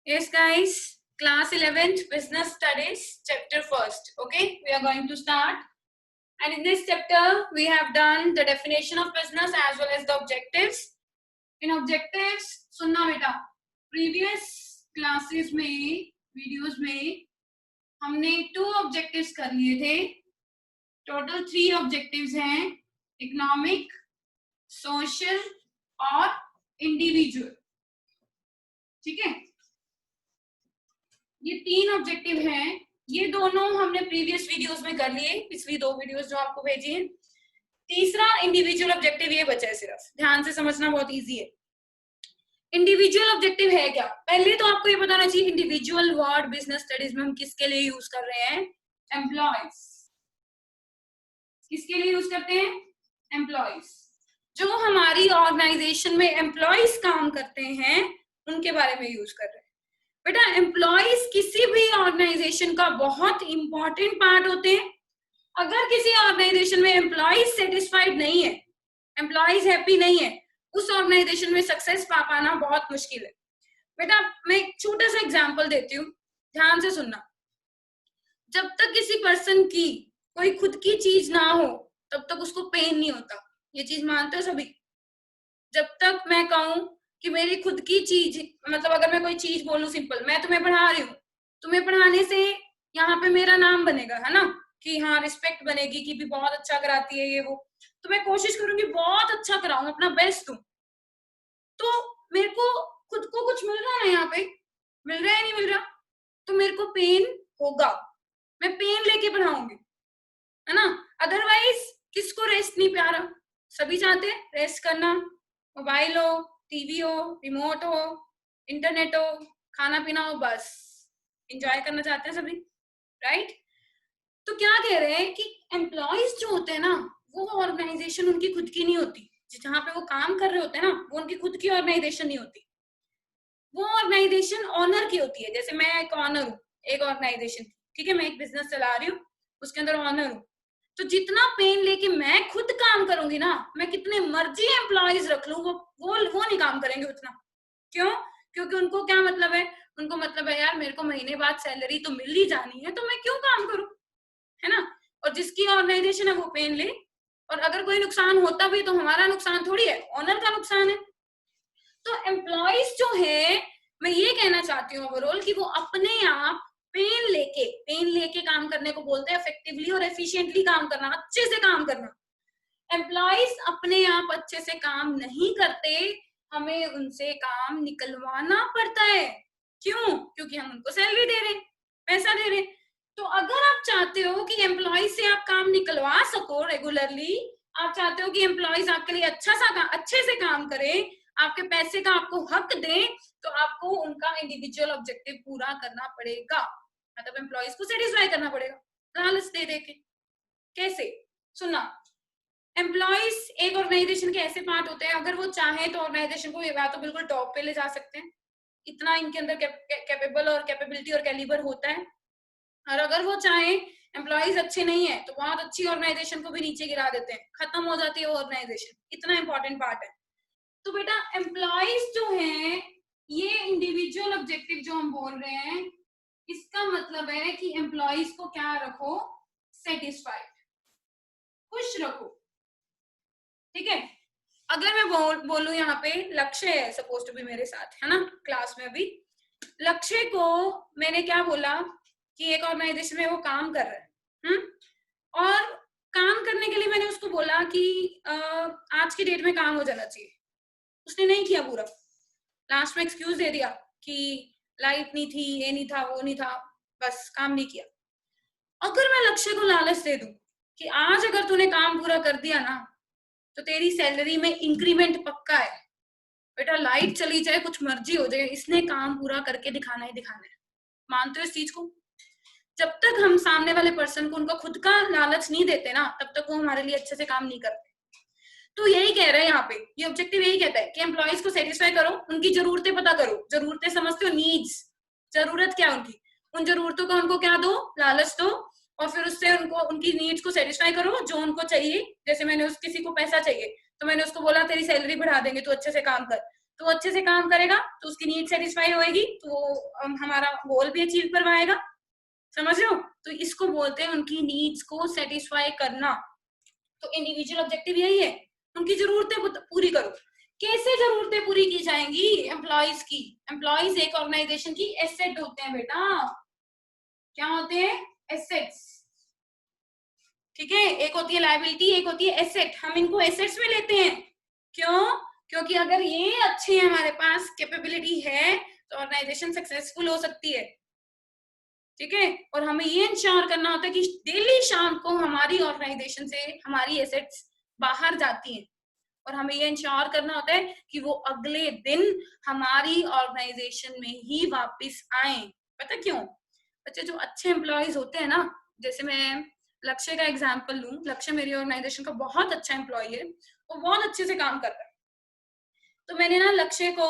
Yes, guys. Class 11th Business Studies, Chapter 1st. Okay, we are going to start. And in this chapter, we have done the definition of business as well as the objectives. In objectives, सुनना बेटा. Previous classes में, videos में, हमने 2 objectives कर लिए थे. Total 3 objectives हैं. Economic, social और individual. ठीक है? ये 3 ऑब्जेक्टिव हैं. ये दोनों हमने प्रीवियस वीडियोस में कर लिए, पिछली 2 वीडियोस जो आपको भेजी हैं. तीसरा इंडिविजुअल ऑब्जेक्टिव ये बचा है. सिर्फ ध्यान से समझना, बहुत इजी है. इंडिविजुअल ऑब्जेक्टिव है क्या? पहले तो आपको ये बताना चाहिए इंडिविजुअल वर्ड बिजनेस स्टडीज में हम किसके लिए यूज कर रहे हैं? एम्प्लॉयज. किसके लिए यूज करते हैं? एम्प्लॉयज. जो हमारी ऑर्गेनाइजेशन में एम्प्लॉयज काम करते हैं उनके बारे में यूज कर रहे हैं. बेटा एम्प्लॉयज किसी भी ऑर्गेनाइजेशन का बहुत इंपॉर्टेंट पार्ट होते हैं. अगर किसी ऑर्गेनाइजेशन में एम्प्लॉयज सेटिस्फाइड नहीं है, एम्प्लॉयज हैप्पी नहीं है, उस ऑर्गेनाइजेशन में सक्सेस पा पाना बहुत मुश्किल है. बेटा मैं एक छोटा सा एग्जांपल देती हूँ, ध्यान से सुनना. जब तक किसी पर्सन की कोई खुद की चीज ना हो तब तक उसको पेन नहीं होता. ये चीज मानते हो सभी? जब तक मैं कहूँ कि मेरी खुद की चीज, मतलब अगर मैं कोई चीज बोलूं सिंपल, मैं तुम्हें पढ़ा रही हूँ, तुम्हें पढ़ाने से यहाँ पे मेरा नाम बनेगा, है ना, कि हाँ रिस्पेक्ट बनेगी कि भी बहुत अच्छा कराती है ये वो, तो मैं कोशिश करूंगी बहुत अच्छा कराऊं, अपना बेस्ट दूं. तो मेरे को खुद को कुछ मिल रहा है ना, यहाँ पे मिल रहा है नहीं मिल रहा, तो मेरे को पेन होगा. मैं पेन लेके पढ़ाऊंगी, है ना. अदरवाइज किसको रेस्ट नहीं प्यारा? सभी चाहते हैं रेस्ट करना. मोबाइल हो, टीवी हो, रिमोट हो, इंटरनेट हो, खाना पीना हो, बस एंजॉय करना चाहते हैं सभी, राइट? तो क्या कह रहे हैं कि एम्प्लॉयज जो होते हैं ना, वो ऑर्गेनाइजेशन उनकी खुद की नहीं होती. जहां पे वो काम कर रहे होते हैं ना, वो उनकी खुद की ऑर्गेनाइजेशन नहीं होती. वो ऑर्गेनाइजेशन ऑनर की होती है. जैसे मैं एक ऑनर हूँ एक ऑर्गेनाइजेशन, ठीक है, मैं एक बिजनेस चला रही हूँ, उसके अंदर ऑनर हूँ. तो जितना पेन लेके मैं खुद काम करूंगी ना, मैं कितने मर्जी एम्प्लॉयज रख लूं, वो नहीं काम करेंगे उतना. क्यों? क्योंकि उनको क्या मतलब है? उनको मतलब है यार मेरे को महीने बाद सैलरी तो मिल ही जानी है, तो मैं क्यों काम करूं, है ना. और जिसकी ऑर्गेनाइजेशन है वो पेन ले, और अगर कोई नुकसान होता भी तो हमारा नुकसान थोड़ी है, ऑनर का नुकसान है. तो एम्प्लॉयज जो है, मैं ये कहना चाहती हूँ ओवरऑल कि वो अपने आप पेन लेके काम करने को बोलते हैं. इफेक्टिवली और एफिशिएंटली काम करना, अच्छे से काम करना. एम्प्लॉयज अपने आप अच्छे से काम नहीं करते, हमें उनसे काम निकलवाना पड़ता है. क्यों? क्योंकि हम उनको सैलरी दे रहे, पैसा दे रहे. तो अगर आप चाहते हो कि एम्प्लॉयज से आप काम निकलवा सको रेगुलरली, आप चाहते हो कि एम्प्लॉयज आपके लिए अच्छे से काम करें, आपके पैसे का आपको हक दें, तो आपको उनका इंडिविजुअल ऑब्जेक्टिव पूरा करना पड़ेगा. मतलब एम्प्लॉयज को सेटिस्फाई करना पड़ेगा लालच दे के. कैसे? सुनना. एम्प्लॉयज एक ऑर्गेनाइजेशन के ऐसे पार्ट होते हैं, अगर वो चाहे तो ऑर्गेनाइजेशन को या तो बिल्कुल टॉप पे ले जा सकते हैं, इतना इनके अंदर कैपेबल और कैपेबिलिटी और कैलिबर होता है. और अगर वो चाहे एम्प्लॉयज अच्छे नहीं है तो बहुत अच्छी ऑर्गेनाइजेशन को भी नीचे गिरा देते हैं, खत्म हो जाती है वो ऑर्गेनाइजेशन. इतना इंपॉर्टेंट पार्ट है. तो बेटा एम्प्लॉयज जो है, ये इंडिविजुअल ऑब्जेक्टिव जो हम बोल रहे हैं, इसका मतलब है कि एम्प्लॉयज को क्या रखो? सेटिस्फाइड, खुश रखो. ठीक है. अगर मैं बोलूं यहाँ पे लक्ष्य है सपोज टू बी मेरे साथ, है ना, क्लास में अभी लक्ष्य को मैंने क्या बोला कि एक ऑर्गेनाइजेशन में वो काम कर रहा है, और काम करने के लिए मैंने उसको बोला कि आज की डेट में काम हो जाना चाहिए. उसने नहीं किया पूरा, लास्ट में एक्सक्यूज दे दिया कि लाइट नहीं थी, ये नहीं था, वो नहीं था, बस काम नहीं किया. अगर मैं लक्ष्य को लालच दे दूं कि आज अगर तूने काम पूरा कर दिया ना तो तेरी सैलरी में इंक्रीमेंट पक्का है. बेटा लाइट चली जाए, कुछ मर्जी हो जाए, इसने काम पूरा करके दिखाना ही दिखाना है. मानते हो इस चीज को? जब तक हम सामने वाले पर्सन को उनका खुद का लालच नहीं देते ना, तब तक वो हमारे लिए अच्छे से काम नहीं करते. तो यही कह रहे हैं यहाँ पे, ये ऑब्जेक्टिव यही कहता है कि एम्प्लॉयज को सेटिस्फाई करो, उनकी जरूरतें पता करो. जरूरतें समझते हो? नीड्स, जरूरत क्या उनकी, उन जरूरतों का उनको क्या दो? लालच दो. और फिर उससे उनको उनकी नीड्स को सेटिस्फाई करो जो उनको चाहिए. जैसे मैंने किसी को पैसा चाहिए तो मैंने उसको बोला तेरी सैलरी बढ़ा देंगे, तू अच्छे से काम कर. तो वो अच्छे से काम करेगा तो उसकी नीड सेटिस्फाई होएगी, तो वो हमारा गोल भी अचीव करवाएगा। समझ रहे हो? तो इसको बोलते हैं उनकी नीड्स को सेटिस्फाई करना। तो इंडिविजुअल ऑब्जेक्टिव यही है, उनकी जरूरतें पूरी करो। कैसे जरूरतें पूरी की जाएंगी एम्प्लॉइज की? एम्प्लॉइज एक ऑर्गेनाइजेशन की एसेट होते हैं बेटा। क्या होते हैं? एसेट्स। ठीक है, एक होती है लायबिलिटी, एक होती है एसेट। हम इनको एसेट्स में लेते हैं। क्यों? क्योंकि अगर ये अच्छे हैं, हमारे पास कैपेबिलिटी है, तो ऑर्गेनाइजेशन सक्सेसफुल हो सकती है। ठीक है, और हमें ये इंश्योर करना होता है कि डेली शाम को हमारी ऑर्गेनाइजेशन से हमारी एसेट्स बाहर जाती हैं, और हमें ये इंश्योर करना होता है कि वो अगले दिन हमारी ऑर्गेनाइजेशन में ही वापस आए। पता क्यों? बच्चे, जो अच्छे एम्प्लॉयज होते हैं ना, जैसे मैं लक्ष्य का एग्जाम्पल लूं, लक्ष्य मेरी ऑर्गेनाइजेशन का बहुत अच्छा एम्प्लॉय है, वो बहुत अच्छे से काम कर रहा है। तो मैंने ना लक्ष्य को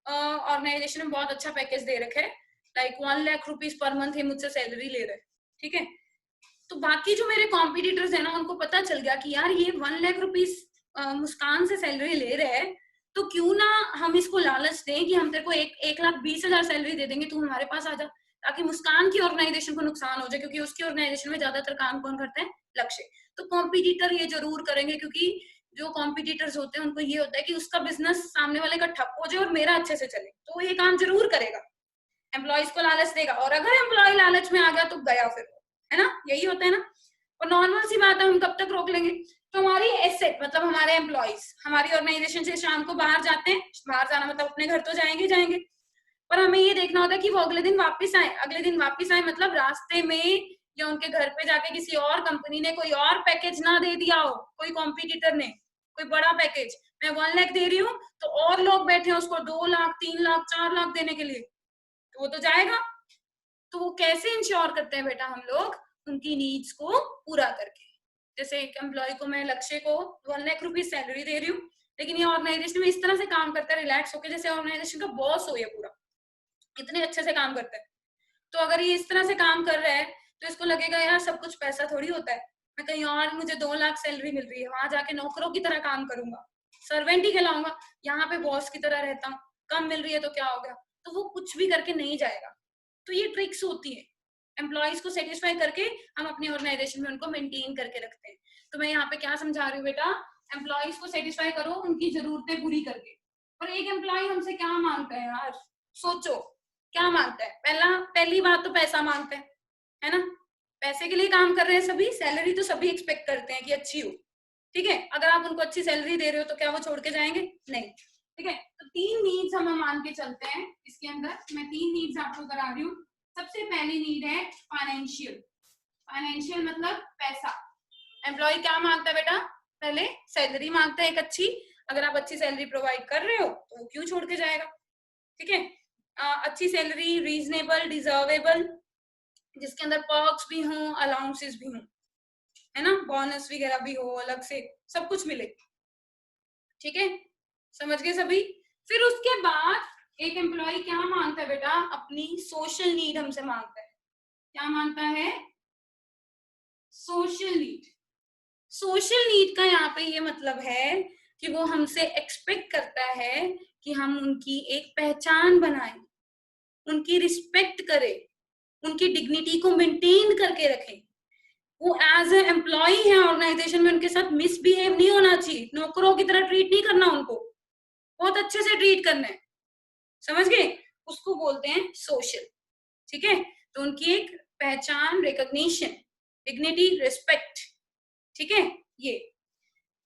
ऑर्गेनाइजेशन में बहुत अच्छा पैकेज दे रखा है, like 1 lakh rupees per month ही मुझसे सैलरी ले रहे हैं। ठीक है, तो बाकी जो मेरे कॉम्पिटिटर्स है ना, उनको पता चल गया कि यार ये 1 लाख रुपीज मुस्कान से सैलरी ले रहे हैं, तो क्यों ना हम इसको लालच दें कि हम तेरे को 1,20,000 सैलरी दे देंगे, तू हमारे पास आ जा, ताकि मुस्कान की ऑर्गेनाइजेशन को नुकसान हो जाए, क्योंकि उसकी ऑर्गेनाइजेशन में ज्यादातर काम कौन करते हैं? लक्ष्य। तो कॉम्पिटिटर ये जरूर करेंगे, क्योंकि जो कॉम्पिटिटर्स होते हैं उनको ये होता है कि उसका बिजनेस सामने वाले का ठप हो जाए और मेरा अच्छे से चले, तो वो ये काम जरूर करेगा, एम्प्लॉयज को लालच देगा। और अगर एम्प्लॉय लालच में आ गया तो गया फिर, है ना? यही होता है ना। और नॉर्मल सी बात है, हम कब तक रोक लेंगे? तो हमारी एसेट मतलब हमारे एम्प्लॉयज हमारी ऑर्गेनाइजेशन से शाम को बाहर जाते हैं, बाहर जाना मतलब अपने घर तो जाएंगे जाएंगे, पर हमें ये देखना होता है कि वो अगले दिन वापस आए। अगले दिन वापस आए मतलब रास्ते में या उनके घर पे जाके किसी और कंपनी ने कोई और पैकेज ना दे दिया हो, कोई कॉम्पिटिटर ने कोई बड़ा पैकेज, मैं 1 लाख दे रही हूँ तो और लोग बैठे हैं उसको 2 लाख 3 लाख 4 लाख देने के लिए, तो वो तो जाएगा। तो वो कैसे इंश्योर करते हैं बेटा हम लोग? उनकी नीड्स को पूरा करके। जैसे एक एम्प्लॉय को, मैं लक्ष्य को 1 लाख रुपीज सैलरी दे रही हूँ, लेकिन ये ऑर्गेनाइजेशन में इस तरह से काम करता है रिलैक्स होकर, जैसे ऑर्गेनाइजेशन का बॉस हो ये पूरा, इतने अच्छे से काम करता है। तो अगर ये इस तरह से काम कर रहा है तो इसको लगेगा यार सब कुछ पैसा थोड़ी होता है, मैं कहीं और मुझे 2 लाख सैलरी मिल रही है, वहां जाके नौकरों की तरह काम करूंगा, सर्वेंट ही कहलाऊंगा, यहाँ पे बॉस की तरह रहता हूँ, कम मिल रही है तो क्या हो गया? तो वो कुछ भी करके नहीं जाएगा। तो ये ट्रिक्स होती है, एम्प्लॉयज को सेटिस्फाई करके हम अपनी ऑर्गेनाइजेशन में उनको मेंटेन करके रखते हैं। तो मैं यहाँ पे क्या समझा रही हूँ बेटा? एम्प्लॉयज को सेटिस्फाई करो उनकी जरूरतें पूरी करके। और एक एम्प्लॉय हमसे क्या मांगता है यार? सोचो क्या मांगता है? पहली बात तो पैसा मांगता है ना? पैसे के लिए काम कर रहे हैं सभी, सैलरी तो सभी एक्सपेक्ट करते हैं कि अच्छी हो। ठीक है, अगर आप उनको अच्छी सैलरी दे रहे हो तो क्या वो छोड़ के जाएंगे? नहीं। ठीक है, तो 3 नीड्स हम मान के चलते हैं इसके अंदर। मैं 3 नीड्स आपको करा रही हूँ। सबसे पहली नीड है फाइनेंशियल। फाइनेंशियल मतलब पैसा। एम्प्लॉय क्या मांगता है बेटा? पहले सैलरी मांगता है एक अच्छी। अगर आप अच्छी सैलरी प्रोवाइड कर रहे हो तो वो क्यों छोड़ के जाएगा? ठीक है, अच्छी सैलरी, रीजनेबल, डिजर्वेबल, जिसके अंदर पर्क्स भी हों, अलाउंसेस भी हों, है ना, बोनस वगैरह भी हो, अलग से सब कुछ मिले। ठीक है, समझ गए सभी? फिर उसके बाद एक एम्प्लॉय क्या मांगता है बेटा? अपनी सोशल नीड हमसे मांगता है। क्या मांगता है? Social need. सोशल नीड का यहाँ पे ये मतलब है कि वो हमसे एक्सपेक्ट करता है कि हम उनकी एक पहचान बनाएं, उनकी रिस्पेक्ट करें, उनकी डिग्निटी को मेंटेन करके रखें। वो एज ए एम्प्लॉय है ऑर्गेनाइजेशन में, उनके साथ मिसबिहेव नहीं होना चाहिए, नौकरों की तरह ट्रीट नहीं करना, उनको बहुत अच्छे से ट्रीट करना है। समझ गए? उसको बोलते हैं सोशल। ठीक है, तो उनकी एक पहचान, रिकॉग्निशन, डिग्निटी, रिस्पेक्ट। ठीक है, ये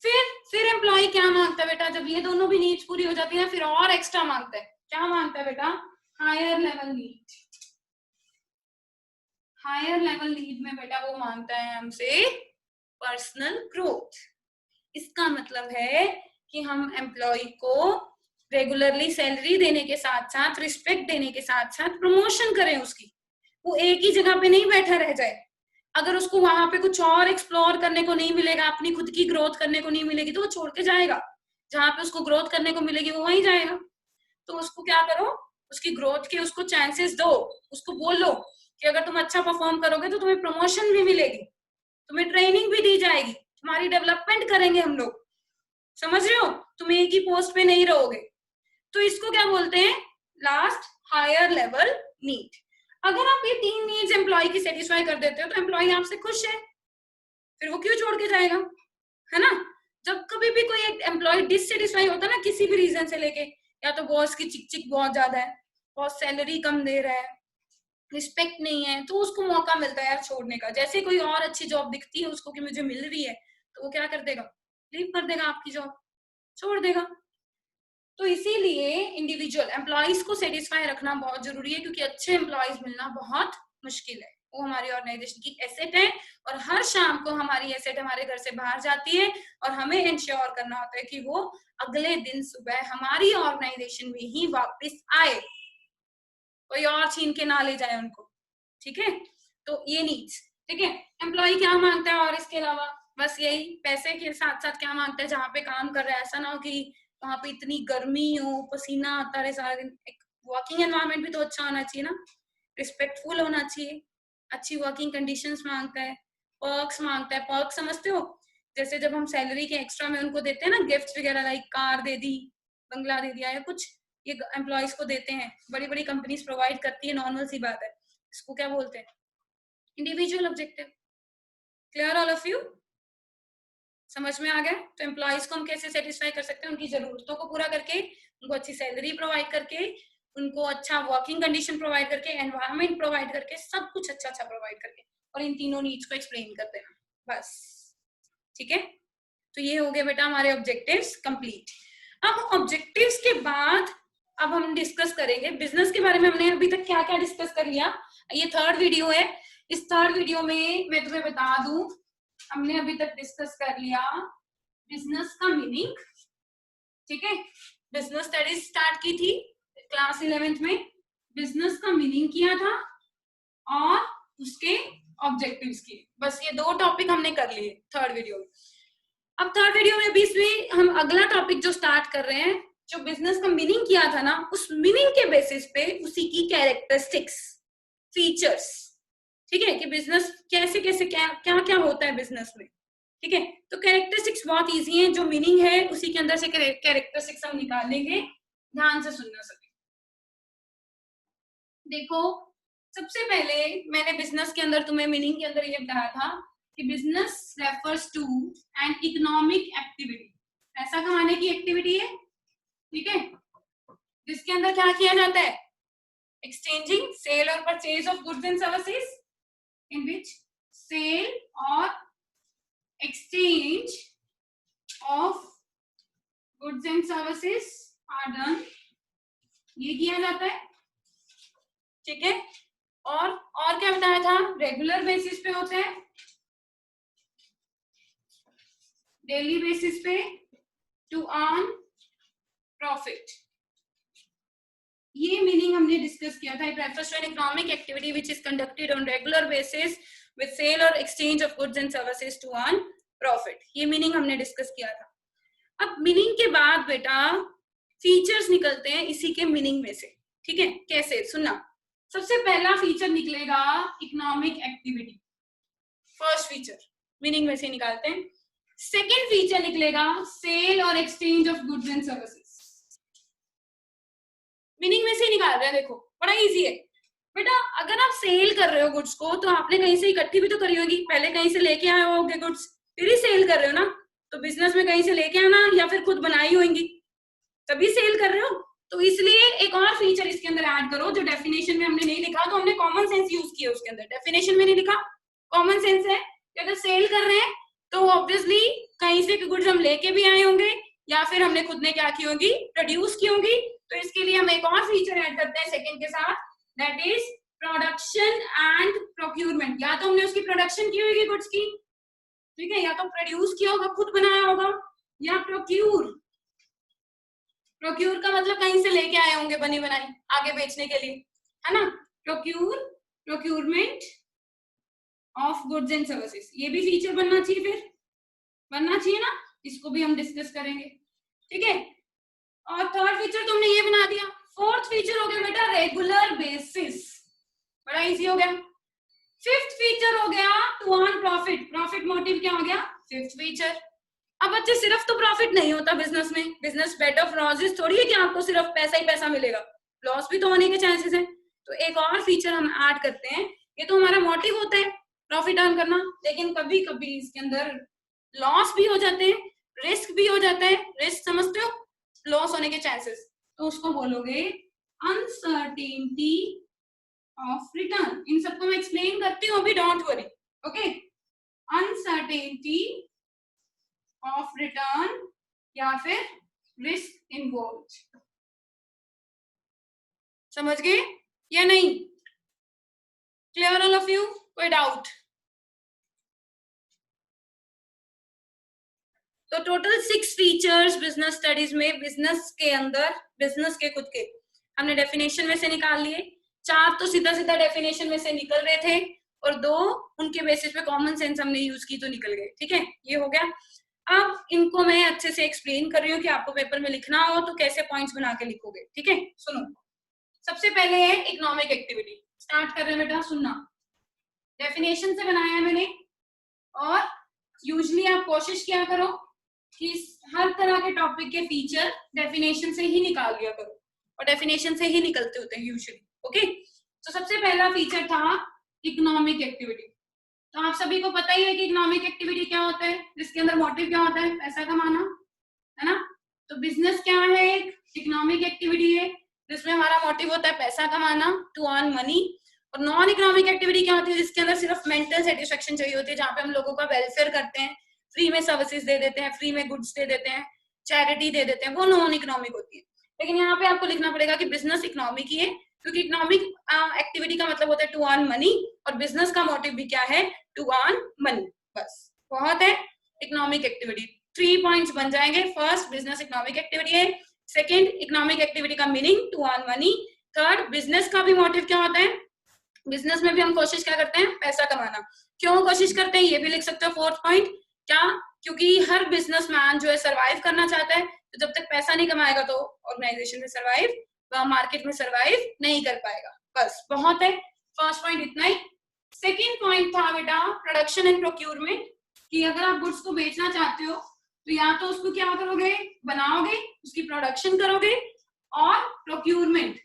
फिर एम्प्लॉय क्या मांगता है बेटा? जब ये दोनों भी नीड्स पूरी हो जाती है फिर और एक्स्ट्रा मांगता है। क्या मांगता है बेटा? Higher level need. Higher level need में बेटा वो मांगता है हमसे पर्सनल ग्रोथ। इसका मतलब है कि हम एम्प्लॉय को रेगुलरली सैलरी देने के साथ साथ, रिस्पेक्ट देने के साथ साथ प्रमोशन करें उसकी। वो एक ही जगह पे नहीं बैठा रह जाए। अगर उसको वहां पे कुछ और एक्सप्लोर करने को नहीं मिलेगा, अपनी खुद की ग्रोथ करने को नहीं मिलेगी, तो वो छोड़ के जाएगा। जहां पे उसको ग्रोथ करने को मिलेगी वो वहीं जाएगा। तो उसको क्या करो? उसकी ग्रोथ के उसको चांसेस दो। उसको बोलो कि अगर तुम अच्छा परफॉर्म करोगे तो तुम्हें प्रमोशन भी मिलेगी, तुम्हें ट्रेनिंग भी दी जाएगी, तुम्हारी डेवलपमेंट करेंगे हम लोग। समझ रहे हो? तुम एक ही पोस्ट पे नहीं रहोगे। तो इसको क्या बोलते हैं, लास्ट हायर लेवल नीड। अगर आप ये 3 नीड्स एम्प्लॉय की सेटिस्फाई कर देते हो तो एम्प्लॉय आपसे खुश है, फिर वो क्यों छोड़ के जाएगा, है ना। जब कभी भी कोई एक एम्प्लॉय डिससेटिस्फाई होता है ना किसी भी रीजन से लेके, या तो बॉस की चिक चिक बहुत ज्यादा है, बॉस सैलरी कम दे रहा है, रिस्पेक्ट नहीं है, तो उसको मौका मिलता है यार छोड़ने का। जैसे कोई और अच्छी जॉब दिखती है उसको कि मुझे मिल रही है, तो वो क्या कर देगा, लीव कर देगा आपकी जॉब, छोड़ देगा। तो इसीलिए इंडिविजुअल एम्प्लॉयज को सेटिस्फाई रखना बहुत जरूरी है, क्योंकि अच्छे एम्प्लॉयज मिलना बहुत मुश्किल है। वो हमारी ऑर्गेनाइजेशन की एसेट है, और हर शाम को हमारी एसेट हमारे घर से बाहर जाती है, और हमें इंश्योर करना होता है कि वो अगले दिन सुबह हमारी ऑर्गेनाइजेशन में ही वापस आए, कोई और छीन के ना ले जाए उनको, ठीक है। तो ये नीड्स, ठीक है। एम्प्लॉय क्या मांगता है, और इसके अलावा बस यही, पैसे के साथ साथ क्या मांगता है, जहाँ पे काम कर रहा है ऐसा ना हो कि वहां पे इतनी गर्मी हो, पसीना आता रहे सारा दिन, एक वर्किंग एनवायरनमेंट भी तो अच्छा होना चाहिए ना, रिस्पेक्टफुल होना चाहिए, अच्छी वर्किंग कंडीशंस मांगता है, पर्क्स मांगता है। पर्क्स समझते हो, जैसे जब हम सैलरी के एक्स्ट्रा में उनको देते हैं ना गिफ्ट वगैरह, लाइक कार दे दी, बंगला दे दिया, या कुछ ये एम्प्लॉयज को देते हैं, बड़ी बड़ी कंपनीज प्रोवाइड करती है, नॉर्मल सी बात है। इसको क्या बोलते हैं, individual objective. Clear all of you, समझ में आ गया। तो एम्प्लॉयज को हम कैसे सेटिस्फाई कर सकते हैं, उनकी जरूरतों को पूरा करके, उनको अच्छी सैलरी प्रोवाइड करके, उनको अच्छा वर्किंग कंडीशन प्रोवाइड करके, एनवायरनमेंट प्रोवाइड करके, सब कुछ अच्छा अच्छा प्रोवाइड करके, और इन तीनों नीड्स को एक्सप्लेन कर देना, बस, ठीक है। तो ये हो गए बेटा हमारे ऑब्जेक्टिव्स कंप्लीट। अब ऑब्जेक्टिव्स के बाद अब हम डिस्कस करेंगे बिजनेस के बारे में। हमने अभी तक क्या क्या डिस्कस कर लिया, ये 3rd वीडियो है। इस 3rd वीडियो में मैं तुम्हें बता दूं, हमने अभी तक डिस्कस कर लिया बिजनेस का मीनिंग, ठीक है। बिजनेस स्टडीज स्टार्ट की थी क्लास 11th में, बिजनेस का मीनिंग किया था, और उसके ऑब्जेक्टिव्स किए। बस ये 2 टॉपिक हमने कर लिए 3rd वीडियो में। अब 3rd वीडियो में भी इसमें हम अगला टॉपिक जो स्टार्ट कर रहे हैं, जो बिजनेस का मीनिंग किया था ना, उस मीनिंग के बेसिस पे उसी की कैरेक्टरिस्टिक्स, फीचर्स, ठीक है, कि बिजनेस कैसे कैसे क्या क्या क्या होता है बिजनेस में, ठीक है। तो कैरेक्टरिस्टिक्स बहुत इजी है, जो मीनिंग है उसी के अंदर से कैरेक्टरिस्टिक्स हम निकालेंगे, ध्यान से सुनना सभी। देखो, सबसे पहले मैंने बिजनेस के अंदर तुम्हें मीनिंग के अंदर ये बताया था कि business refers to an economic activity, पैसा कमाने की एक्टिविटी है, ठीक है, जिसके अंदर क्या किया जाता है, एक्सचेंजिंग, सेल और purchase of goods and services, in which sale और exchange of goods and services are done, ये किया जाता है, ठीक है। और क्या बताया था, रेगुलर बेसिस पे होता है, डेली बेसिस पे, टू अर्न प्रॉफिट, ये मीनिंग हमने डिस्कस किया था। It refers to an economic activity which is conducted on regular basis with sale और exchange of goods and services to earn profit, ये मीनिंग हमने डिस्कस किया था। अब मीनिंग के बाद बेटा फीचर्स निकलते हैं इसी के मीनिंग में से, ठीक है। कैसे, सुनना। सबसे पहला फीचर निकलेगा economic activity, first feature meaning में से निकालते हैं। सेकेंड फीचर निकलेगा सेल और exchange of goods and services, meaning में से निकाल रहे हैं। देखो बड़ा इजी है बेटा, अगर आप सेल कर रहे हो गुड्स को, तो आपने कहीं से इकट्ठी भी तो करी होगी, पहले कहीं से लेके आए होगे गुड्स, फिर ही सेल कर रहे हो ना। तो बिजनेस में कहीं से लेके आना या फिर खुद बनाई होंगी, तभी सेल कर रहे हो। तो इसलिए एक और फीचर इसके अंदर ऐड करो, जो डेफिनेशन में हमने नहीं लिखा, तो हमने कॉमन सेंस यूज किया उसके अंदर, डेफिनेशन में नहीं लिखा, कॉमन सेंस है कि अगर सेल कर रहे हैं तो ऑब्वियसली कहीं से गुड्स हम लेके भी आए होंगे, या फिर हमने खुद ने क्या की होगी, प्रोड्यूस की होगी। तो इसके लिए हम एक और फीचर ऐड करते हैं सेकेंड के साथ, that is production and procurement. या तो हमने उसकी प्रोडक्शन की होगी गुड्स की, ठीक है, या तो प्रोड्यूस किया होगा, खुद बनाया होगा, या प्रोक्यूर, प्रोक्यूर का मतलब कहीं से लेके आए होंगे बनी बनाई आगे बेचने के लिए, है ना। Procure, procurement of goods and services, ये भी फीचर बनना चाहिए, फिर बनना चाहिए ना, इसको भी हम डिस्कस करेंगे, ठीक है। और थर्ड फीचर तुमने ये बना दिया। फोर्थ फीचर हो गया बेटा रेगुलर बेसिस, बड़ा इजी हो गया। फिफ्थ फीचर हो गया to earn profit, profit motive क्या हो गया, फिफ्थ फीचर। अब बच्चे सिर्फ तो प्रॉफिट नहीं होता बिजनेस में, बिजनेस बेड ऑफ लॉसेस थोड़ी है कि आपको सिर्फ पैसा ही पैसा मिलेगा, लॉस भी तो होने के चांसेस हैं। तो एक और फीचर हम ऐड करते हैं, ये तो हमारा मोटिव होता है प्रॉफिट अर्न करना, लेकिन कभी कभी इसके अंदर लॉस भी हो जाते हैं, रिस्क भी हो जाता है। रिस्क समझते हो, लॉस होने के चांसेस, तो उसको बोलोगे अनसर्टेनिटी ऑफ रिटर्न। इन सबको मैं एक्सप्लेन करती हूँ अभी, don't worry, okay. Uncertainty of return या फिर रिस्क इन्वॉल्व, समझ गए या नहीं? Clear all of you? कोई डाउट? तो टोटल 6 फीचर्स बिजनेस स्टडीज में, बिजनेस के अंदर, बिजनेस के खुद के हमने डेफिनेशन में से निकाल लिए। 4 तो सीधा सीधा डेफिनेशन में से निकल रहे थे और 2 उनके बेसिस पे कॉमन सेंस हमने यूज की तो निकल गए, ठीक है, ये हो गया। अब इनको मैं अच्छे से एक्सप्लेन कर रही हूँ कि आपको पेपर में लिखना हो तो कैसे पॉइंट्स बना के लिखोगे, ठीक है। सुनो, सबसे पहले है इकोनॉमिक एक्टिविटी। स्टार्ट कर रहे हैं बेटा, सुनना। डेफिनेशन से बनाया है मैंने, और यूजली आप कोशिश किया करो कि हर तरह के टॉपिक के फीचर डेफिनेशन से ही निकाल लिया करो, और डेफिनेशन से ही निकलते होते हैं यूजुअली, ओके। तो सबसे पहला फीचर था इकोनॉमिक एक्टिविटी। तो आप सभी को पता ही है कि इकोनॉमिक एक्टिविटी क्या होता है, जिसके अंदर मोटिव क्या होता है, पैसा कमाना, है ना। तो बिजनेस क्या है, एक इकोनॉमिक एक्टिविटी है जिसमें हमारा मोटिव होता है पैसा कमाना, टू अर्न मनी। और नॉन इकोनॉमिक एक्टिविटी क्या होती है, जिसके अंदर सिर्फ मेंटल सेटिस्फेक्शन चाहिए होती है, जहाँ पे हम लोगों का वेलफेयर करते हैं, फ्री में सर्विसेज दे देते हैं, फ्री में गुड्स दे देते हैं, चैरिटी दे देते हैं, वो नॉन इकोनॉमिक होती है। लेकिन यहाँ पे आपको लिखना पड़ेगा कि बिजनेस इकोनॉमिक ही है, क्योंकि इकोनॉमिक एक्टिविटी का मतलब होता है टू अर्न मनी, और बिजनेस का मोटिव भी क्या है, टू अर्न मनी, बस बहुत है। इकोनॉमिक एक्टिविटी 3 पॉइंट्स बन जाएंगे। फर्स्ट, बिजनेस इकोनॉमिक एक्टिविटी है। सेकंड, इकोनॉमिक एक्टिविटी का meaning to earn money. Third, business का भी मोटिव क्या होता है, बिजनेस में भी हम कोशिश क्या करते हैं, पैसा कमाना। क्यों कोशिश करते हैं, ये भी लिख सकते हो। फोर्थ पॉइंट क्या, क्योंकि हर बिजनेसमैन जो है सरवाइव करना चाहता है, तो जब तक पैसा नहीं कमाएगा तो ऑर्गेनाइजेशन में सरवाइव, मार्केट में सरवाइव नहीं कर पाएगा। बस बहुत है, फर्स्ट पॉइंट इतना ही। सेकेंड पॉइंट था बेटा प्रोडक्शन एंड प्रोक्यूरमेंट, कि अगर आप गुड्स को बेचना चाहते हो तो या तो उसको क्या करोगे, बनाओगे, उसकी प्रोडक्शन करोगे, और प्रोक्यूरमेंट,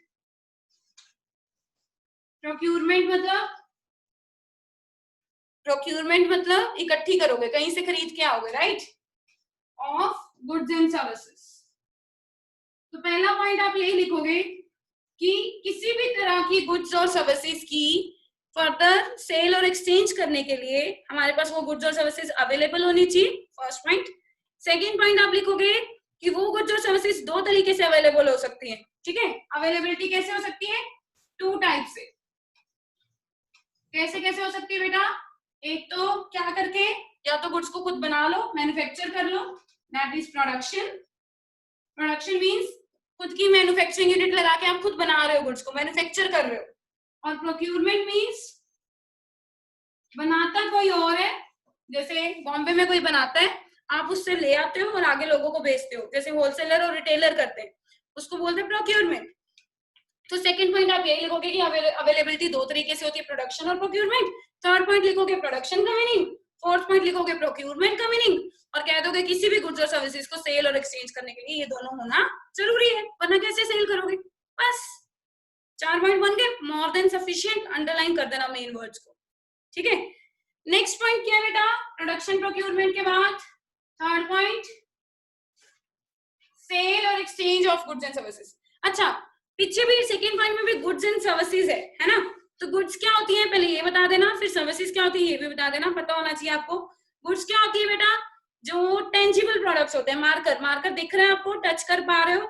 प्रोक्यूरमेंट मतलब इकट्ठी करोगे, कहीं से खरीद के आओगे, right, of goods and services. तो पहला पॉइंट आप यही लिखोगे कि किसी भी तरह की गुड्स और सर्विसेज की फर्दर सेल और एक्सचेंज करने के लिए हमारे पास वो गुड्स और सर्विसेज अवेलेबल होनी चाहिए, फर्स्ट पॉइंट। सेकेंड पॉइंट आप लिखोगे कि वो गुड्स और सर्विसेज 2 तरीके से अवेलेबल हो सकती है, ठीक है। अवेलेबिलिटी कैसे हो सकती है, 2 टाइप से। कैसे कैसे हो सकती है बेटा, एक तो क्या करके, या तो गुड्स को खुद बना लो, मैन्युफैक्चर कर लो, that is production. Production means खुद की मैन्युफैक्चरिंग यूनिट लगा के आप खुद बना रहे हो, गुड्स को मैन्युफैक्चर कर रहे हो। और प्रोक्यूरमेंट मींस बनाता कोई और है, जैसे बॉम्बे में कोई बनाता है, आप उससे ले आते हो और आगे लोगों को बेचते हो, जैसे होलसेलर और रिटेलर करते हैं, उसको बोलते हैं प्रोक्यूरमेंट। तो सेकंड पॉइंट आप यही लिखोगे कि अवेलेबिलिटी 2 तरीके से होती है, प्रोडक्शन और प्रोक्यूरमेंट। थर्ड पॉइंट लिखोगे प्रोडक्शन का मीनिंग, फोर्थ पॉइंट लिखोगे प्रोक्यूरमेंट का मीनिंग, और कह दोगे किसी भी गुड्स और सर्विसेज को सेल और एक्सचेंज करने के लिए ये दोनों होना जरूरी है, वरना कैसे सेल करोगे। बस 4 पॉइंट बन गए, मोर देन सफिशिएंट। अंडरलाइन कर देना मेन वर्ड्स को, ठीक है। नेक्स्ट पॉइंट क्या है बेटा, प्रोडक्शन प्रोक्यूरमेंट के बाद थर्ड पॉइंट सेल और exchange of goods and services. अच्छा, पीछे भी सेकेंड पॉइंट में भी गुड्स एंड सर्विसेज है ना। तो गुड्स क्या होती है पहले ये बता देना, फिर सर्विसेज क्या होती है ये भी बता देना, पता होना चाहिए आपको। गुड्स क्या होती है बेटा, जो टेंजिबल प्रोडक्ट्स होते हैं, मार्कर, मार्कर दिख रहा है आपको, टच कर पा रहे हो,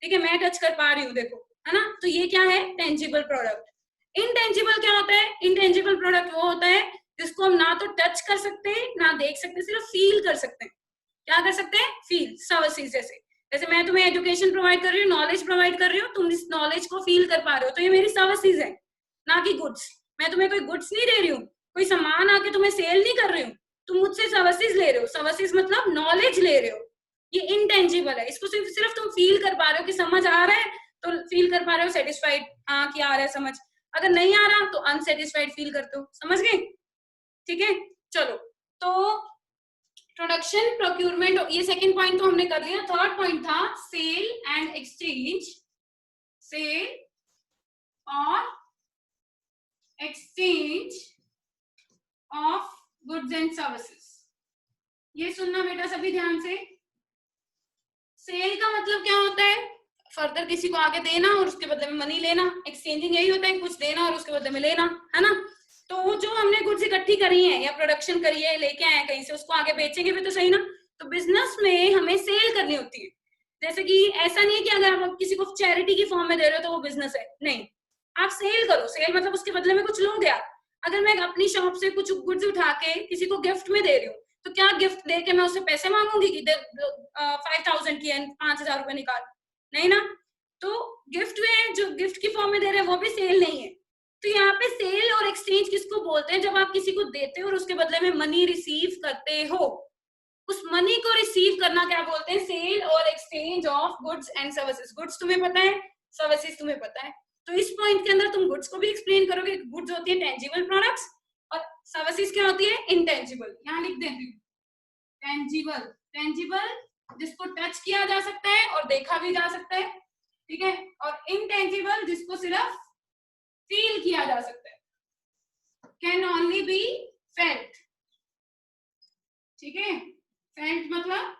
ठीक है, मैं टच कर पा रही हूँ, देखो, है ना। तो ये क्या है, टेंजिबल प्रोडक्ट। इनटेंजिबल क्या होता है, इनटेंजिबल प्रोडक्ट वो होता है जिसको हम ना तो टच कर सकते हैं ना देख सकते, सिर्फ फील कर सकते हैं। क्या कर सकते हैं, फील। सर्विसेज जैसे जैसे मैं तुम्हें एजुकेशन प्रोवाइड कर रही हूँ, नॉलेज प्रोवाइड कर रही हूँ, तुम इस नॉलेज को फील कर पा रहे हो, तो ये मेरी सर्विसेज है, ना कि गुड्स। मैं तुम्हें कोई गुड्स नहीं दे रही हूँ, कोई सामान आके तुम्हें सेल नहीं कर रही हूँ, तुम मुझसे सर्विसेज ले रहे हो। सर्विसेज मतलब नॉलेज ले रहे हो, ये इनटेंजिबल है, इसको सिर्फ तुम फील कर पा रहे हो कि समझ आ रहा है तो फील कर पा रहे हो, सेटिस्फाइड, हाँ कि आ रहा है समझ। अगर नहीं आ रहा तो अनसेटिस्फाइड फील करते हो, समझ गए, ठीक है। चलो, तो प्रोडक्शन, प्रोक्यूरमेंट, ये सेकंड पॉइंट तो हमने कर लिया। थर्ड पॉइंट था सेल एंड एक्सचेंज, सेल और exchange of goods and services. ये सुनना बेटा सभी ध्यान से। सेल का मतलब क्या होता है? फर्दर किसी को आगे देना और उसके बदले में मनी लेना। एक्सचेंजिंग यही होता है, कुछ देना और उसके बदले में लेना, है ना। तो जो हमने गुड्स इकट्ठी करी है या प्रोडक्शन करी है, लेके आए कहीं से, उसको आगे बेचेंगे भी तो सही ना। तो बिजनेस में हमें सेल करनी होती है। जैसे कि ऐसा नहीं है कि अगर आप किसी को चैरिटी की फॉर्म में दे रहे हो तो वो बिजनेस है, नहीं। आप सेल करो। सेल मतलब उसके बदले में कुछ लोगे आप। अगर मैं अपनी शॉप से कुछ गुड्स उठा के किसी को गिफ्ट में दे रही हूँ, तो क्या गिफ्ट दे के मैं उससे पैसे मांगूंगी कि 5,000 की 5,000 रुपए निकाल? नहीं ना। तो गिफ्ट में जो गिफ्ट की फॉर्म में दे रहे हैं वो भी सेल नहीं है। तो यहाँ पे सेल और एक्सचेंज किसको बोलते हैं? जब आप किसी को देते हो और उसके बदले में मनी रिसीव करते हो, उस मनी को रिसीव करना क्या बोलते हैं? सेल और exchange of goods and services. Goods तुम्हें पता है, सर्विसेज तुम्हें पता है। तो इस पॉइंट के अंदर तुम गुड्स को भी एक्सप्लेन करोगे। गुड्स होती है टेंजिबल प्रोडक्ट्स और सर्विसेज क्या होती है? इनटेंजिबल। यहाँ लिख देती हूँ, टेंजिबल। टेंजिबल जिसको टच किया जा सकता है और देखा भी जा सकता है, ठीक है। और इनटेंजिबल जिसको सिर्फ फील किया जा सकता है, कैन ओनली बी फेल्ट, ठीक है। फेल्ट मतलब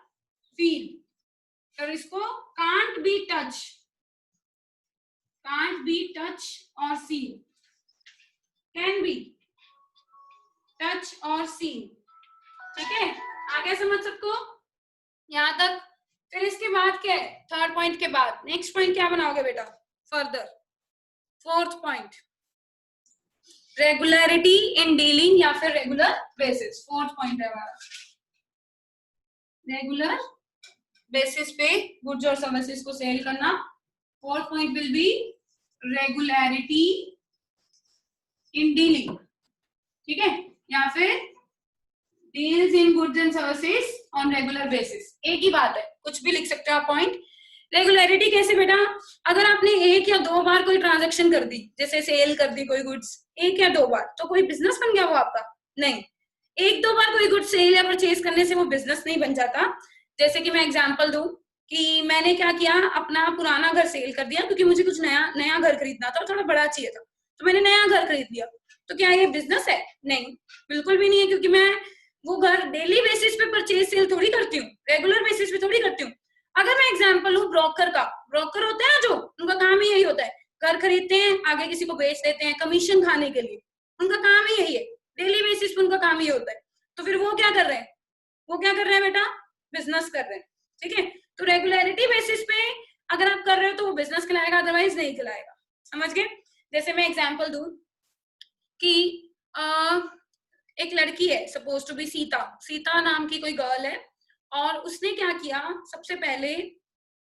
फील। और इसको can't be touch, can't be touch और सीन, कैन बी टच और सीन, ठीक है। आगे समझ सबको यहां तक? फिर इसके बाद क्या है? थर्ड पॉइंट के बाद नेक्स्ट पॉइंट क्या बनाओगे बेटा? Further fourth point, regularity in dealing या फिर रेगुलर बेसिस। फोर्थ पॉइंट है हमारा, रेगुलर बेसिस पे गुड्स और सर्विसेज को सेल करना। Fourth point will be regularity in dealing, ठीक है, या फिर deals in goods and services on regular basis. एक ही बात है, कुछ भी लिख सकते हो आप पॉइंट। रेगुलरिटी कैसे बेटा? अगर आपने एक या दो बार कोई ट्रांजैक्शन कर दी, जैसे सेल कर दी कोई गुड्स एक या दो बार, तो कोई बिजनेस बन गया वो आपका? नहीं। एक दो बार कोई गुड्स सेल या परचेज करने से वो बिजनेस नहीं बन जाता। जैसे कि मैं एग्जांपल दूं कि मैंने क्या किया, अपना पुराना घर सेल कर दिया क्योंकि मुझे कुछ नया नया घर खरीदना था और थोड़ा बड़ा चाहिए था, तो मैंने नया घर खरीद लिया। तो क्या ये बिजनेस है? नहीं, बिल्कुल भी नहीं है, क्योंकि मैं वो घर डेली बेसिस पे परचेज सेल थोड़ी करती हूँ, रेगुलर बेसिस पे थोड़ी करती हूँ। अगर मैं एग्जांपल लूं ब्रोकर का, ब्रोकर होते हैं जो, उनका काम ही यही होता है, घर खरीदते हैं, आगे किसी को बेच देते हैं कमीशन खाने के लिए, उनका काम ही यही है, डेली बेसिस पे उनका काम ही होता है। तो फिर वो क्या कर रहे हैं? वो क्या कर रहे हैं बेटा? बिजनेस कर रहे हैं, ठीक है। तो रेगुलरिटी बेसिस पे अगर आप कर रहे हो तो वो बिजनेस खिलाएगा, अदरवाइज नहीं खिलाएगा। समझ गए? जैसे मैं एग्जांपल दूं कि एक लड़की है, suppose to be Sita, Sita नाम की कोई गर्ल है, और उसने क्या किया, सबसे पहले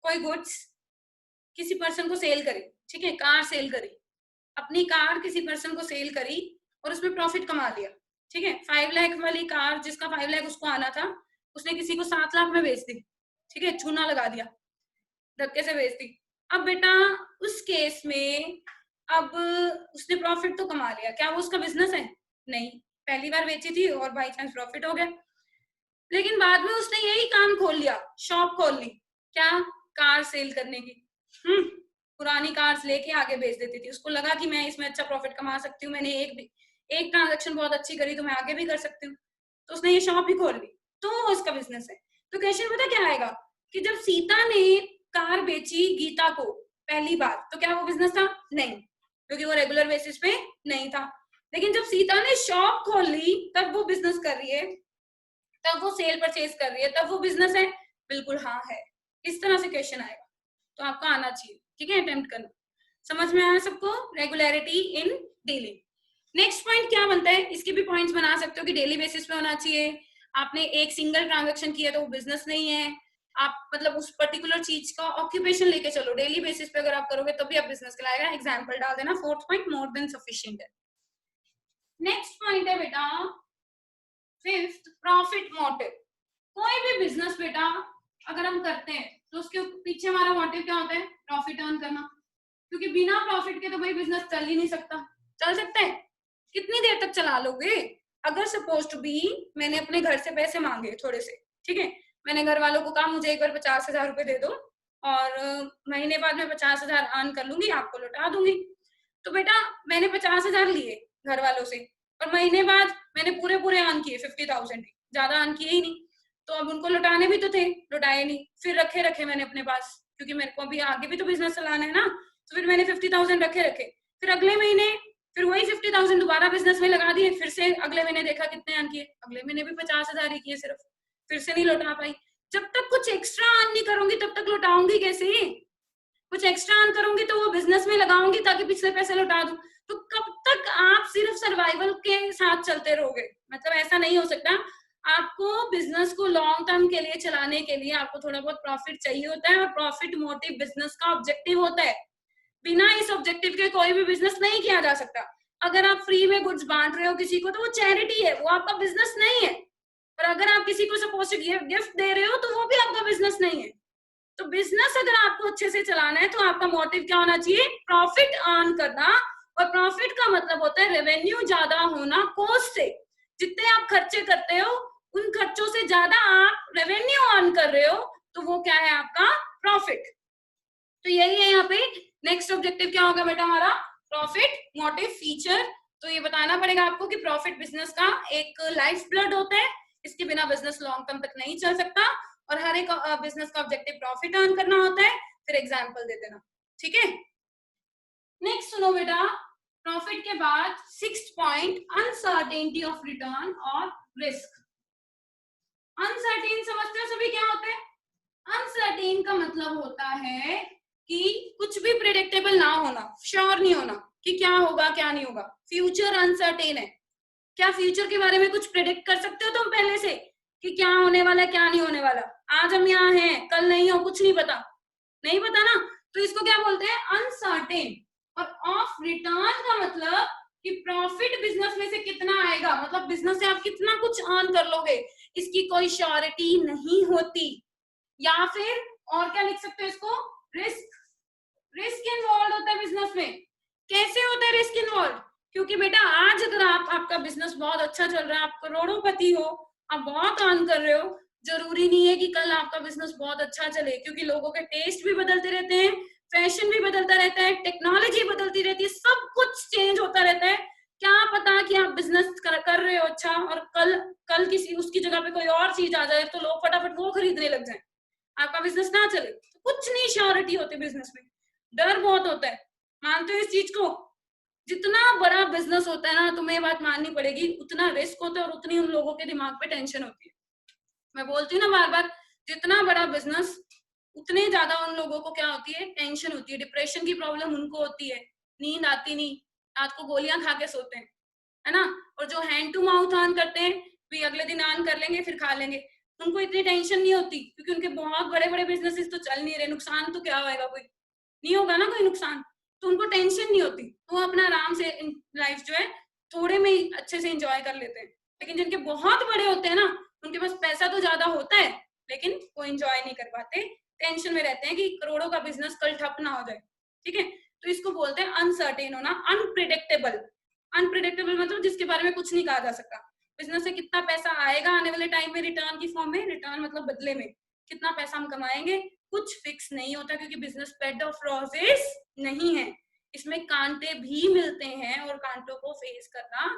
कोई गुड्स किसी पर्सन को सेल करी, ठीक है, कार सेल करी, अपनी कार किसी पर्सन को सेल करी और उसमें प्रॉफिट कमा लिया, ठीक है। 5 लाख वाली कार जिसका 5 लाख उसको आना था, उसने किसी को 7 लाख में बेच दी, ठीक है, चूना लगा दिया, धक्के से बेच दी। अब बेटा उस केस में अब उसने प्रॉफिट तो कमा लिया, क्या वो उसका बिजनेस है? नहीं, पहली बार बेची थी और बाई चांस प्रॉफिट हो गया। लेकिन बाद में उसने यही काम खोल लिया, शॉप खोल ली, क्या? कार सेल करने की। पुरानी कार्स लेके आगे बेच देती थी, उसको लगा कि मैं इसमें अच्छा प्रॉफिट कमा सकती हूँ, मैंने एक ट्रांजैक्शन बहुत अच्छी करी तो मैं आगे भी कर सकती हूँ, तो उसने ये शॉप ही खोल ली, तो उसका बिजनेस है। तो क्वेश्चन पता क्या आएगा कि जब सीता ने कार बेची गीता को पहली बार, तो क्या वो बिजनेस था? नहीं, क्योंकि वो रेगुलर बेसिस पे नहीं था। लेकिन जब सीता ने शॉप खोल ली तब वो बिजनेस कर रही है, तब वो सेल परचेज कर रही है, तब वो बिजनेस है? बिल्कुल हाँ है। इस तरह से क्वेश्चन आएगा, तो आपका आना चाहिए, ठीक है, अटेम्प्ट करना। समझ में आया सबको? Regularity in dealing. Next point क्या बनता है, इसके भी पॉइंट्स बना सकते हो कि डेली बेसिस पे होना चाहिए, आपने एक सिंगल ट्रांजैक्शन किया तो वो बिजनेस नहीं है, आप मतलब उस पर्टिकुलर चीज का ऑक्यूपेशन लेके चलो, डेली बेसिस पे अगर आप करोगे तभी तो आप बिजनेस कहलाएगा। एग्जांपल डाल देना। Fourth point more than sufficient है। नेक्स्ट पॉइंट है बेटा फिफ्थ, प्रॉफिट मोटिव। कोई भी बिजनेस बेटा अगर हम करते हैं तो उसके पीछे हमारा मोटिव क्या होता है? प्रॉफिट अर्न करना, क्योंकि बिना प्रॉफिट के तो भाई बिजनेस चल ही नहीं सकता। चल सकता है? कितनी देर तक चला लोगे? अगर सपोज टू बी मैंने अपने घर से पैसे मांगे थोड़े से, ठीक है, मैंने घर वालों को कहा मुझे एक बार 50,000 रुपए दे दो और महीने बाद मैं 50,000 अर्न कर लूंगी, आपको लौटा दूंगी। तो बेटा मैंने 50,000 लिए घर वालों से और महीने बाद मैंने पूरे पूरे अर्न किए 50,000, ज्यादा अर्न किए ही नहीं, तो अब उनको लौटाने भी तो थे, लौटाए नहीं, फिर रखे रखे मैंने अपने पास, क्योंकि मेरे को अभी आगे भी तो बिजनेस चलाना है ना, तो फिर मैंने 50,000 रखे रखे, फिर अगले महीने फिर वही 50,000 दोबारा बिजनेस में लगा दिए, फिर से अगले महीने देखा कितने अर्न किए, अगले महीने भी 50,000 ही किए सिर्फ, फिर से नहीं लौटा पाई। जब तक कुछ एक्स्ट्रा अर्न नहीं करूंगी तब तक लौटाऊंगी कैसे? कुछ एक्स्ट्रा अर्न करूंगी तो वो बिजनेस में लगाऊंगी ताकि पिछले पैसे लौटा दूं। तो कब तक आप सिर्फ सर्वाइवल के साथ चलते रहोगे? मतलब ऐसा नहीं हो सकता। आपको बिजनेस को लॉन्ग टर्म के लिए चलाने के लिए आपको थोड़ा बहुत प्रॉफिट चाहिए होता है, और प्रॉफिट मोटिव बिजनेस का ऑब्जेक्टिव होता है। बिना इस ऑब्जेक्टिव के कोई भी बिजनेस नहीं किया जा सकता। अगर आप फ्री में गुड्स बांट रहे हो किसी को तो वो चैरिटी है, वो आपका बिजनेस नहीं है। और अगर आप किसी को सपोज गिफ्ट दे रहे हो तो वो भी आपका बिजनेस नहीं है। तो बिजनेस अगर आपको अच्छे से चलाना है तो आपका मोटिव क्या होना चाहिए? प्रॉफिट अर्न करना। और प्रॉफिट का मतलब होता है रेवेन्यू ज्यादा होना कॉस्ट से। जितने आप खर्चे करते हो उन खर्चों से ज्यादा आप रेवेन्यू अर्न कर रहे हो, तो वो क्या है? आपका प्रॉफिट। तो यही है यहाँ पे नेक्स्ट ऑब्जेक्टिव क्या होगा बेटा हमारा? Profit motive feature. तो ये बताना पड़ेगा आपको कि प्रॉफिट बिजनेस का एक लाइफ ब्लड होता है, इसके बिना बिजनेस लॉन्ग टर्म तक नहीं चल सकता, और हर एक बिजनेस का ऑब्जेक्टिव प्रॉफिट अर्न करना होता है। फिर एग्जांपल दे देना, ठीक है। नेक्स्ट सुनो बेटा, प्रॉफिट के बाद 6th point, uncertainty of return और रिस्क। अनसर्टेन समझते हो सभी क्या होता है? अनसर्टेन का मतलब होता है कि कुछ भी प्रेडिक्टेबल ना होना, श्योर नहीं होना कि क्या होगा क्या नहीं होगा। फ्यूचर अनसर्टेन है। क्या फ्यूचर के बारे में कुछ प्रेडिक्ट कर सकते हो तुम पहले से कि क्या होने वाला है क्या नहीं होने वाला? आज हम यहाँ हैं, कल नहीं हो, कुछ नहीं पता, नहीं पता ना, तो इसको क्या बोलते हैं? अनसर्टेन। और ऑफ रिटर्न का मतलब कि प्रॉफिट बिजनेस में से कितना आएगा, मतलब बिजनेस से आप कितना कुछ अर्न कर लोगे, इसकी कोई श्योरिटी नहीं होती। या फिर और क्या लिख सकते हो इसको? रिस्क। रिस्क इन्वॉल्व होता है बिजनेस में। कैसे होता है रिस्क इन्वॉल्व? क्योंकि बेटा आज अगर आपका बिजनेस बहुत अच्छा चल रहा है, आप करोड़पति हो, आप बहुत अर्न कर रहे हो, जरूरी नहीं है कि कल आपका बिजनेस बहुत अच्छा चले, क्योंकि लोगों के टेस्ट भी बदलते रहते हैं, फैशन भी बदलता रहता है, टेक्नोलॉजी बदलती रहती है, सब कुछ चेंज होता रहता है। क्या पता कि आप बिजनेस कर रहे हो अच्छा, और कल किसी उसकी जगह पे कोई और चीज आ जाए तो लोग फटाफट वो खरीदने लग जाए, आपका बिजनेस ना चले। तो कुछ नहीं श्योरिटी होती बिजनेस में, डर बहुत होता है। मानते हो इस चीज को? जितना बड़ा बिजनेस होता है ना, तुम्हें बात माननी पड़ेगी, उतना रिस्क होता है और उतनी उन लोगों के दिमाग पे टेंशन होती है। मैं बोलती हूँ ना बार बार, जितना बड़ा बिजनेस उतने ज्यादा उन लोगों को क्या होती है? टेंशन होती है, डिप्रेशन की प्रॉब्लम उनको होती है, नींद आती नहीं, रात को गोलियां खा के सोते हैं, है ना। और जो हैंड टू माउथ अर्न करते हैं, भी अगले दिन अर्न कर लेंगे फिर खा लेंगे, उनको इतनी टेंशन नहीं होती, क्योंकि उनके बहुत बड़े बड़े बिजनेसेस तो चल नहीं रहे, नुकसान तो क्या होएगा, कोई नहीं होगा ना कोई नुकसान, तो उनको टेंशन नहीं होती, तो वो अपना आराम से लाइफ जो है थोड़े में ही अच्छे से एंजॉय कर लेते हैं। लेकिन जिनके बहुत बड़े होते हैं ना, उनके पास पैसा तो ज्यादा होता है लेकिन वो एंजॉय नहीं कर पाते, टेंशन में रहते हैं कि करोड़ों का बिजनेस कल ठप ना हो जाए, ठीक है। तो इसको बोलते हैं अनसर्टेन होना, अनप्रिडिक्टेबल। अनप्रिडिक्टेबल मतलब जिसके बारे में कुछ नहीं कहा जा सकता। बिजनेस से कितना पैसा आएगा आने वाले टाइम में रिटर्न की फॉर्म में, रिटर्न मतलब बदले में कितना पैसा हम कमाएंगे, कुछ फिक्स नहीं होता, क्योंकि बिजनेस बेड ऑफ रोजेस नहीं है, इसमें कांटे भी मिलते हैं और कांटों को फेस करना